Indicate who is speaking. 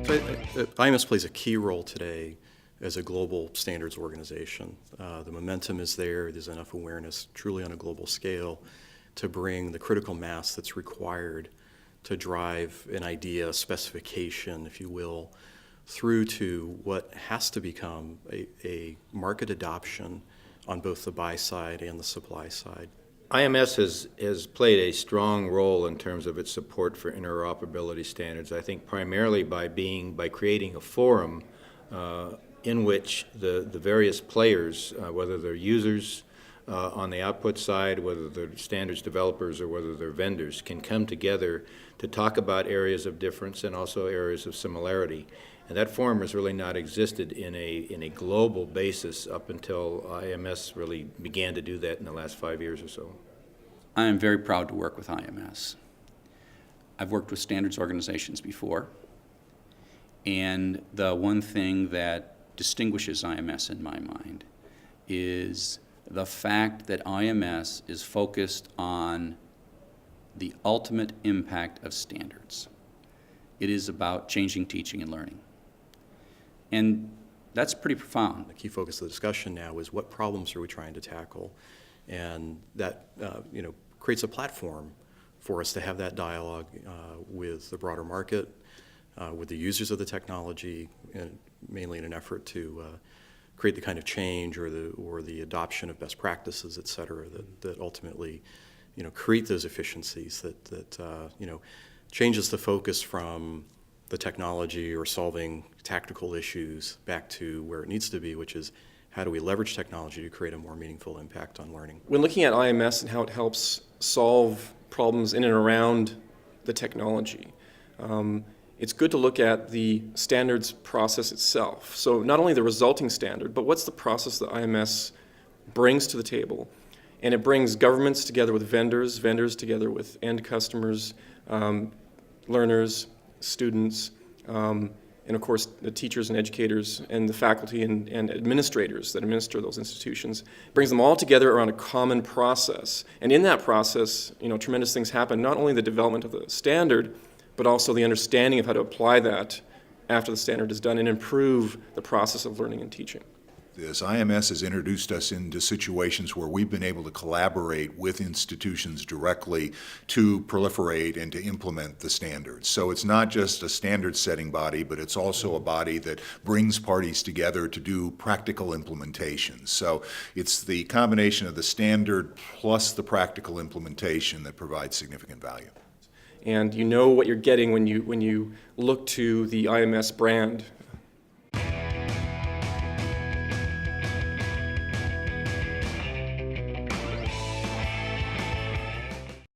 Speaker 1: IMS plays a key role today as a global standards organization. The momentum is there. There's enough awareness truly on a global scale to bring the critical mass that's required to drive an idea, a specification, if you will, through to what has to become a market adoption on both the buy side and the supply side.
Speaker 2: IMS has played a strong role in terms of its support for interoperability standards, I think primarily by creating a forum in which the various players, whether they're users on the output side, whether they're standards developers or whether they're vendors, can come together to talk about areas of difference and also areas of similarity. And that forum has really not existed in a global basis up until IMS really began to do that in the last 5 years or so.
Speaker 3: I am very proud to work with IMS. I've worked with standards organizations before, and the one thing that distinguishes IMS in my mind is the fact that IMS is focused on the ultimate impact of standards. It is about changing teaching and learning. And that's pretty profound.
Speaker 1: The key focus of the discussion now is what problems are we trying to tackle, and that creates a platform for us to have that dialogue with the broader market, with the users of the technology, and mainly in an effort to create the kind of change or the adoption of best practices, et cetera, that ultimately create those efficiencies that changes the focus from the technology or solving tactical issues back to where it needs to be, which is how do we leverage technology to create a more meaningful impact on learning.
Speaker 4: When looking at IMS and how it helps solve problems in and around the technology, it's good to look at the standards process itself. So not only the resulting standard, but what's the process that IMS brings to the table. And it brings governments together with vendors, vendors together with end customers, learners, students, and of course the teachers and educators and the faculty and administrators that administer those institutions. It brings them all together around a common process. And in that process, tremendous things happen, not only the development of the standard, but also the understanding of how to apply that after the standard is done and improve the process of learning and teaching.
Speaker 5: This IMS has introduced us into situations where we've been able to collaborate with institutions directly to proliferate and to implement the standards. So it's not just a standard-setting body, but it's also a body that brings parties together to do practical implementations. So it's the combination of the standard plus the practical implementation that provides significant value.
Speaker 4: And you know what you're getting when you look to the IMS brand